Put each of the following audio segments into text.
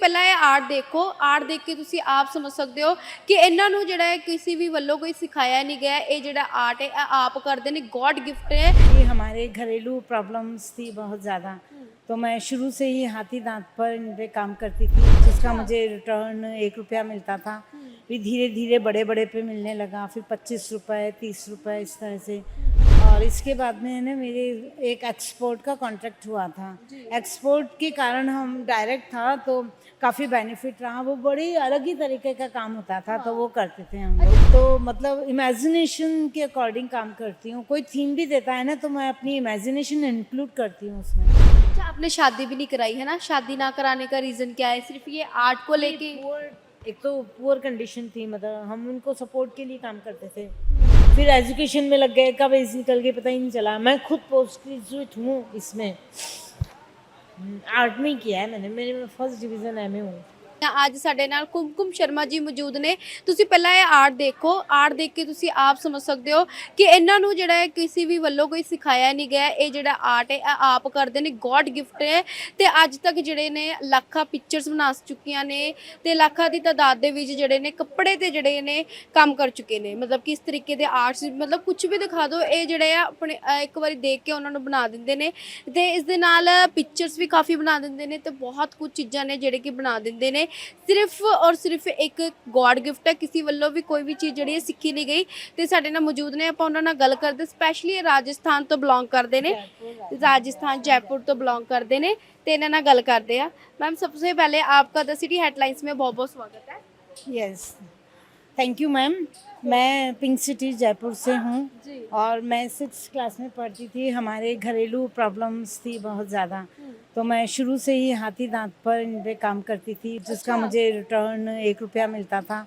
ਪਹਿਲਾਂ ਇਹ ਆਰਟ ਦੇਖ ਕੇ ਤੁਸੀਂ ਆਪ ਸਮਝ ਸਕਦੇ ਹੋ ਕਿ ਇਹਨਾਂ ਨੂੰ ਜਿਹੜਾ ਹੈ ਕਿਸੇ ਵੀ ਵੱਲੋਂ ਕੋਈ ਸਿਖਾਇਆ नहीं गया। ये ਜਿਹੜਾ ਆਰਟ ਹੈ ਇਹ ਆਪ ਕਰਦੇ ਨੇ, गॉड गिफ्ट है। ये हमारे घरेलू प्रॉब्लम्स थी बहुत ज़्यादा, तो मैं शुरू से ही हाथी दांत पर इन पे काम करती थी, जिसका मुझे रिटर्न 1 रुपया मिलता था। फिर धीरे धीरे बड़े बड़े पे मिलने लगा, फिर 25 रुपये 30 रुपये इस तरह से। और इसके बाद में ना मेरे एक एक्सपोर्ट का कॉन्ट्रैक्ट हुआ था। एक्सपोर्ट के कारण हम डायरेक्ट था तो काफ़ी बेनिफिट रहा। वो बड़ी अलग ही तरीके का काम होता था, तो वो करते थे हम लोग। तो मतलब इमेजिनेशन के अकॉर्डिंग काम करती हूँ। कोई थीम भी देता है ना तो मैं अपनी इमेजिनेशन इंक्लूड करती हूँ उसमें। अच्छा, आपने शादी भी नहीं कराई है ना? शादी ना कराने का रीज़न क्या है? सिर्फ ये आर्ट को लेके? एक तो पुअर कंडीशन थी, मतलब हम उनको सपोर्ट के लिए काम करते थे। फिर एजुकेशन में लग गए, कब एज निकल गई पता ही नहीं चला। मैं खुद पोस्ट ग्रेजुएट हूँ इसमें, आर्ट में ही किया है मैंने। मेरे फर्स्ट डिवीज़न एमए हूँ। ਅੱਜ ਸਾਡੇ ਨਾਲ ਕੁਮਕੁਮ ਸ਼ਰਮਾ ਜੀ ਮੌਜੂਦ ਨੇ। ਤੁਸੀਂ ਪਹਿਲਾਂ ਇਹ ਆਰਟ ਦੇਖੋ, ਆਰਟ ਦੇਖ ਕੇ ਤੁਸੀਂ ਆਪ ਸਮਝ ਸਕਦੇ ਹੋ ਕਿ ਇਹਨਾਂ ਨੂੰ ਜਿਹੜਾ ਹੈ ਕਿਸੇ ਵੀ ਵੱਲੋਂ ਕੋਈ ਸਿਖਾਇਆ ਨਹੀਂ ਗਿਆ। ਇਹ ਜਿਹੜਾ ਆਰਟ ਹੈ ਇਹ ਆਪ ਕਰਦੇ ਨੇ, गॉड गिफ्ट ਹੈ। ਤੇ ਅੱਜ ਤੱਕ ਜਿਹੜੇ ਨੇ ਲੱਖਾਂ ਪਿਕਚਰਸ ਬਣਾ ਚੁੱਕੀਆਂ ਨੇ ਤੇ ਲੱਖਾਂ ਦੀ ਤਾਦਾਦ ਦੇ ਵਿੱਚ ਜਿਹੜੇ ਨੇ ਕੱਪੜੇ ਤੇ ਜਿਹੜੇ ਨੇ ਕੰਮ ਕਰ ਚੁੱਕੇ ਨੇ। ਮਤਲਬ ਕਿਸ ਤਰੀਕੇ ਦੇ ਆਰਟਸ, ਮਤਲਬ ਕੁਝ ਵੀ ਦਿਖਾ ਦਿਓ, ਇਹ ਜਿਹੜੇ ਆ ਆਪਣੇ ਇੱਕ ਵਾਰੀ ਦੇਖ ਕੇ ਉਹਨਾਂ ਨੂੰ ਬਣਾ ਦਿੰਦੇ ਨੇ। ਤੇ ਇਸ ਦੇ ਨਾਲ ਪਿਕਚਰਸ ਵੀ ਕਾਫੀ ਬਣਾ ਦਿੰਦੇ ਨੇ ਤੇ ਬਹੁਤ ਕੁਝ ਚੀਜ਼ਾਂ ਨੇ ਜਿਹੜੇ ਕਿ ਬਣਾ ਦਿੰਦੇ ਨੇ। सिर्फ और सिर्फ एक गॉड गिफ्ट है, किसी ਵੱਲੋਂ ਵੀ ਕੋਈ ਵੀ ਚੀਜ਼ ਜਿਹੜੀ ਹੈ ਸਿੱਖੀ ਨਹੀਂ ਗਈ। ਤੇ ਸਾਡੇ ਨਾਲ ਮੌਜੂਦ ਨੇ, ਆਪਾਂ ਉਹਨਾਂ ਨਾਲ ਗੱਲ ਕਰਦੇ। ਸਪੈਸ਼ਲੀ ਰਾਜਸਥਾਨ ਤੋਂ ਬਿਲੋਂਗ ਕਰਦੇ ਨੇ, राजस्थान जयपुर तो बिलोंग करते हैं। तो इन्होंने ना गल करते हैं। मैम, सबसे पहले आपका द सिटी हेडलाइंस में बहुत बहुत स्वागत है। Yes, thank you ma'am. मैं पिंक सिटी जयपुर से हूँ और मैं 6th क्लास में पढ़ती थी। हमारे घरेलू प्रॉब्लम्स थी बहुत ज़्यादा, तो मैं शुरू से ही हाथी दांत पर इन पे काम करती थी, जिसका मुझे रिटर्न 1 रुपया मिलता था।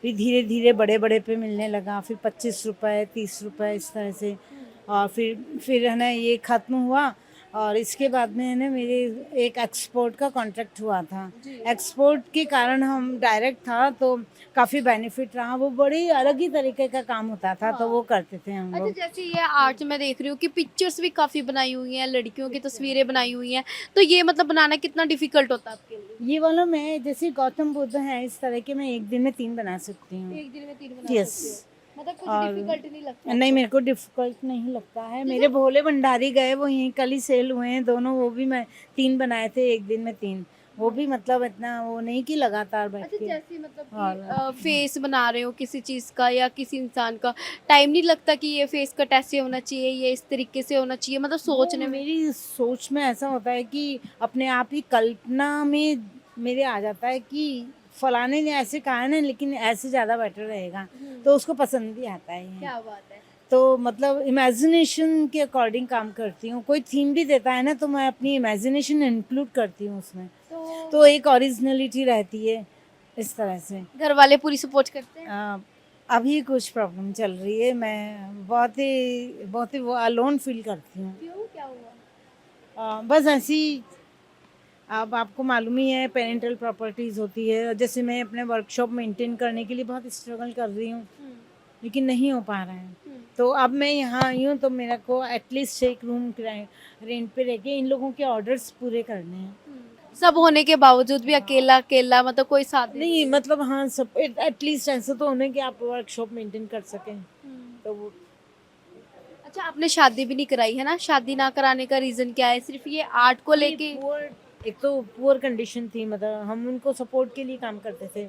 फिर धीरे धीरे बड़े बड़े पे मिलने लगा, फिर 25 रुपये 30 रुपये इस तरह से। और फिर है ना ये ख़त्म हुआ। और इसके बाद में है ना मेरे एक एक्सपोर्ट का कॉन्ट्रैक्ट हुआ था। एक्सपोर्ट के कारण हम डायरेक्ट था तो काफ़ी बेनिफिट रहा। वो बड़ी अलग ही तरीके का काम होता था, तो वो करते थे हम अच्छा, लोग। जैसे ये आर्ट मैं देख रही हूँ कि पिक्चर्स भी काफ़ी बनाई हुई हैं, लड़कियों की तस्वीरें बनाई हुई हैं। तो ये मतलब बनाना कितना डिफिकल्ट होता है आपके लिए? ये वाला मैं जैसे गौतम बुद्ध है इस तरह के, मैं एक दिन में 3 बना सकती हूँ। एक दिन में 3 बना यस। सकते हो। मतलब कुछ और डिफिकल्ट नहीं लगता? नहीं, मेरे को डिफ़िकल्ट नहीं लगता है। मेरे भोले भंडारी गए, वो यहीं कल ही सेल हुए हैं दोनों। वो भी मैं 3 बनाए थे एक दिन में 3। वो भी मतलब इतना वो नहीं कि लगातार बैठ अच्छा, के। जैसे मतलब कि फेस बना रहे हो किसी चीज़ का या किसी इंसान का, टाइम नहीं लगता कि ये फेस कट ऐसे होना चाहिए, ये इस तरीके से होना चाहिए? मतलब सोचने में मेरी सोच में ऐसा होता है कि अपने आप ही कल्पना में मेरे आ जाता है कि फलाने ने ऐसे कहा है ना, लेकिन ऐसे ज़्यादा बेटर रहेगा, तो उसको पसंद भी आता है ये। क्या बात है। तो मतलब इमेजिनेशन के अकॉर्डिंग काम करती हूँ। कोई थीम भी देता है ना तो मैं अपनी इमेजिनेशन इंक्लूड करती हूँ उसमें, तो एक ओरिजिनलिटी रहती है इस तरह से। घर वाले पूरी सपोर्ट करते हैं? अभी कुछ प्रॉब्लम चल रही है, मैं बहुत ही वो अलोन फील करती हूँ। क्यों, क्या हुआ? बस ऐसी, अब आपको मालूम ही है पेरेंटल प्रॉपर्टीज़ होती है। जैसे मैं अपने वर्कशॉप मेंटेन करने के लिए बहुत स्ट्रगल कर रही हूँ, लेकिन नहीं हो पा रहा है। तो अब मैं यहाँ आई हूँ तो मेरे को एटलीस्ट एक रूम किराए रेंट पे रह के इन लोगों के ऑर्डर्स पूरे करने हैं। सब होने के बावजूद भी अकेला अकेला, मतलब कोई साथ नहीं, मतलब हाँ, सब एटलीस्ट ऐसा तो होना कि आप वर्कशॉप मेंटेन कर सकें, तो वो। अच्छा, आपने शादी भी नहीं कराई है ना? शादी ना कराने का रीज़न क्या है? सिर्फ ये आर्ट को लेके? एक तो पुअर कंडीशन थी, मतलब हम उनको सपोर्ट के लिए काम करते थे।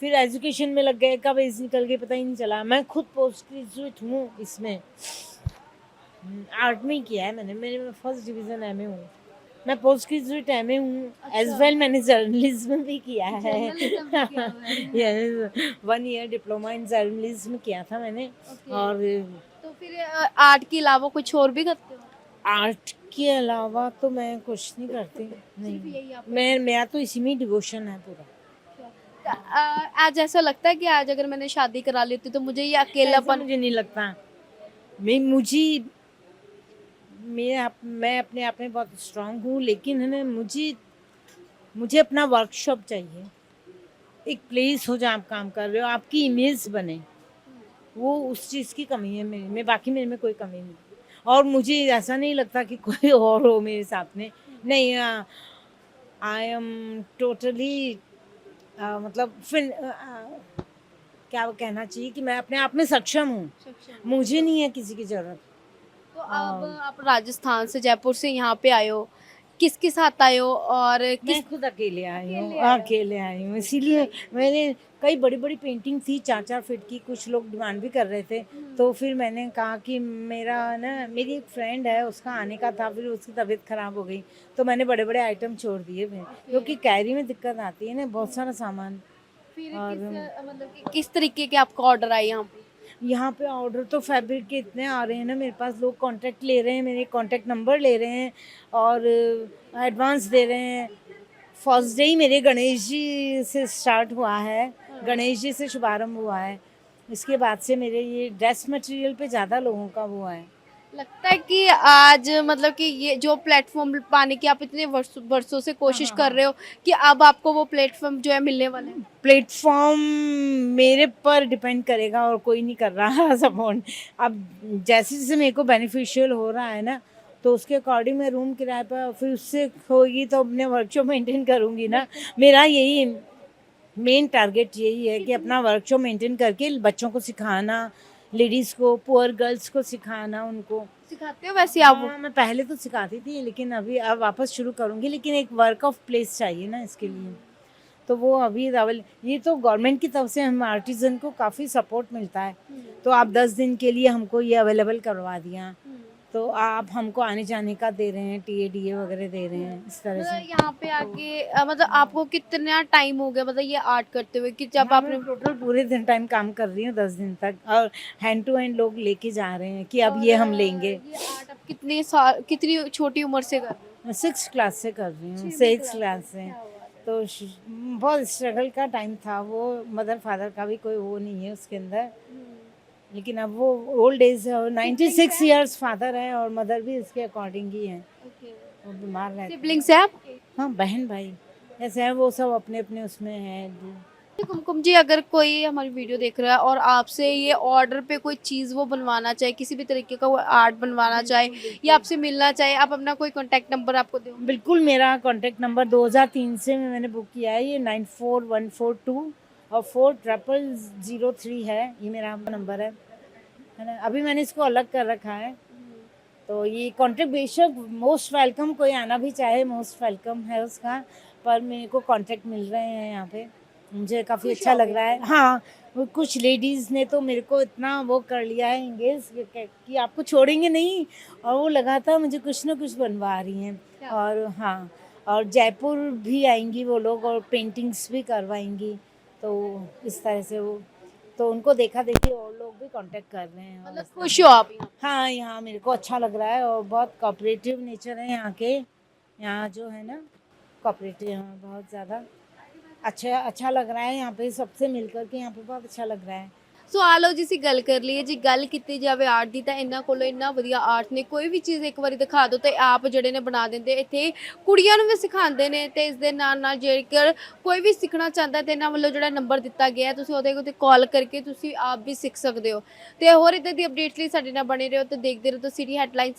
फिर एजुकेशन में लग गए, कब एज निकल गई पता ही नहीं चला। मैं खुद पोस्ट ग्रेजुएट हूँ इसमें, आर्ट में ही किया है मैंने। मेरे फर्स्ट डिवीज़न एमए हूँ। मैं पोस्ट ग्रेजुएट एमए हूँ एज वेल। मैंने जर्नलिज्म भी किया है। Yes, 1 year diploma in journalism किया था मैंने। और तो फिर आर्ट के अलावा कुछ और भी करते हो? आर्ट के अलावा तो मैं कुछ नहीं करती। नहीं, मेरा तो इसी में डिवोशन है पूरा। आज ऐसा लगता है कि आज अगर मैंने शादी करा ली होती तो मुझे ये अकेलापन? मुझे नहीं लगता। मैं अपने आप में बहुत स्ट्रांग हूँ, लेकिन है ना मुझे अपना वर्कशॉप चाहिए। एक प्लेस हो जहाँ आप काम कर रहे हो, आपकी इमेज बने, वो उस चीज़ की कमी है मेरे में। बाकी मेरे में कोई कमी नहीं। और मुझे ऐसा नहीं लगता कि कोई और हो मेरे साथ में। नहीं, आई एम टोटली मतलब फिर क्या कहना चाहिए कि मैं अपने आप में सक्षम हूँ, मुझे नहीं है किसी की ज़रूरत। तो अब आप राजस्थान से, जयपुर से यहाँ पे आए हो, किसके साथ आए हो और किस मैं खुद अकेले आई हूँ, अकेले आए हो? अकेले आई हूँ, इसीलिए मैंने कई बड़ी बड़ी पेंटिंग थी 4-4 फीट की, कुछ लोग डिमांड भी कर रहे थे, तो फिर मैंने कहा कि मेरा ना, मेरी एक फ्रेंड है, उसका आने का था, फिर उसकी तबीयत खराब हो गई, तो मैंने बड़े बड़े आइटम छोड़ दिए फिर, क्योंकि कैरी में दिक्कत आती है ना, बहुत सारा सामान। फिर और मतलब कि किस तरीके के आपका ऑर्डर आए यहाँ पे? यहाँ पे ऑर्डर तो फैब्रिक के इतने आ रहे हैं ना मेरे पास, लोग कांटेक्ट ले रहे हैं, मेरे कांटेक्ट नंबर ले रहे हैं और एडवांस दे रहे हैं। फर्स्ट डे ही मेरे गणेश जी से स्टार्ट हुआ है, गणेश जी से शुभारंभ हुआ है, इसके बाद से मेरे ये ड्रेस मटेरियल पे ज़्यादा लोगों का वो है। लगता है कि आज मतलब कि ये जो प्लेटफॉर्म पाने की आप इतने वर्षों से कोशिश कर रहे हो कि अब आपको वो प्लेटफॉर्म जो है मिलने वाला है। प्लेटफॉर्म मेरे पर डिपेंड करेगा और कोई नहीं कर रहा सपोर्ट। अब जैसे जैसे मेरे को बेनिफिशियल हो रहा है ना, तो उसके अकॉर्डिंग मैं रूम किराए पर, फिर उससे होगी तो अपने वर्कशॉप मेंटेन करूँगी ना। मेरा यही मेन टारगेट यही है कि अपना वर्कशॉप मेंटेन करके बच्चों को सिखाना, लेडीज़ को, पुअर गर्ल्स को सिखाना उनको। सिखाते हो वैसे आप? हाँ, मैं पहले तो सिखाती थी, लेकिन अभी अब वापस शुरू करूँगी, लेकिन एक वर्क ऑफ प्लेस चाहिए ना इसके लिए। तो वो अभी ये तो गवर्नमेंट की तरफ से हम आर्टिज़न को काफ़ी सपोर्ट मिलता है। तो आप 10 दिन के लिए हमको ये अवेलेबल करवा दिया, तो आप हमको आने जाने का दे रहे हैं, टीए वगैरह दे रहे हैं, इस तरह से। मतलब यहाँ पे आके मतलब आपको कितना टाइम हो गया मतलब ये आर्ट करते हुए कि जब हाँ, आपने मैं टोटल पूरे दिन टाइम काम कर रही हूँ 10 दिन तक, और हैंड टू हैंड लोग लेके जा रहे हैं कि अब ये हम लेंगे। ये आर्ट आप कितने साल, कितनी छोटी उम्र से कर रहे हो? 6 क्लास से कर रही हूँ, 6वीं 6 क्लास से। क्या बात है। तो बहुत स्ट्रगल का टाइम था वो, मदर फादर का भी कोई वो नहीं है उसके अंदर, लेकिन अब वो ओल्ड एज है, और 96 इयर्स फादर है और मदर भी इसके अकॉर्डिंग ही है, वो बीमार रहते हैं। सिबलिंग्स है आपके? हाँ, बहन भाई ऐसे हैं, वो सब अपने अपने उसमें हैं। कुमकुम जी, अगर कोई हमारी वीडियो देख रहा है और आपसे ये ऑर्डर पे कोई चीज़ वो बनवाना चाहे, किसी भी तरीके का वो आर्ट बनवाना चाहे या आपसे मिलना चाहे, आप अपना कोई कॉन्टैक्ट नंबर आपको दो। बिल्कुल, मेरा कॉन्टैक्ट नंबर 2003 से मैंने बुक किया है, ये 94142 और 4003 है, ये मेरा नंबर है ना। अभी मैंने इसको अलग कर रखा है, तो ये कॉन्टैक्ट बेशक मोस्ट वेलकम, कोई आना भी चाहे मोस्ट वेलकम है उसका, पर मेरे को कॉन्टैक्ट मिल रहे हैं यहाँ पे, मुझे काफ़ी अच्छा लग रहा है। हाँ, वो कुछ लेडीज़ ने तो मेरे को इतना वो कर लिया है इंगेज कि आपको छोड़ेंगे नहीं, और वो लगातार मुझे कुछ ना कुछ बनवा रही हैं। और हाँ, और जयपुर भी आएंगी वो लोग और पेंटिंग्स भी करवाएंगी, तो इस तरह से वो, तो उनको देखा देखी और लोग भी कांटेक्ट कर रहे हैं। मतलब खुश हो आप यहाँ? हाँ, यहाँ मेरे को अच्छा लग रहा है और बहुत कोऑपरेटिव नेचर है यहाँ के, यहाँ जो है ना कोऑपरेटिव, यहाँ बहुत ज़्यादा अच्छा लग रहा है यहाँ पे सबसे मिलकर के, यहाँ पे बहुत अच्छा लग रहा है। ਸੋ ਆ ਲਓ ਜੀ, ਅਸੀਂ ਗੱਲ ਕਰ ਲਈਏ ਜੀ, ਗੱਲ ਕੀਤੀ ਜਾਵੇ ਆਰਟ ਦੀ ਤਾਂ ਇਹਨਾਂ ਕੋਲੋਂ ਇੰਨਾ ਵਧੀਆ ਆਰਟ ਨੇ, ਕੋਈ ਵੀ ਚੀਜ਼ ਇੱਕ ਵਾਰੀ ਦਿਖਾ ਦਿਓ ਤੇ ਆਪ ਜਿਹੜੇ ਨੇ ਬਣਾ ਦਿੰਦੇ। ਇੱਥੇ ਕੁੜੀਆਂ ਨੂੰ ਵੀ ਸਿਖਾਉਂਦੇ ਨੇ ਤੇ ਇਸ ਦੇ ਨਾਲ ਨਾਲ ਜੇਕਰ ਕੋਈ ਵੀ ਸਿੱਖਣਾ ਚਾਹੁੰਦਾ ਤੇ ਇਹਨਾਂ ਵੱਲੋਂ ਜਿਹੜਾ ਨੰਬਰ ਦਿੱਤਾ ਗਿਆ ਤੁਸੀਂ ਉਹਦੇ ਉੱਤੇ ਕਾਲ ਕਰਕੇ ਤੁਸੀਂ ਆਪ ਵੀ ਸਿੱਖ ਸਕਦੇ ਹੋ। ਤੇ ਹੋਰ ਇੱਦਾਂ ਦੀ ਅਪਡੇਟਸ ਲਈ ਸਾਡੇ ਨਾਲ ਬਣੇ ਰਹੋ ਤੇ ਦੇਖਦੇ ਰਹੋ ਸਿਟੀ ਹੈਡਲਾਈਨਸ।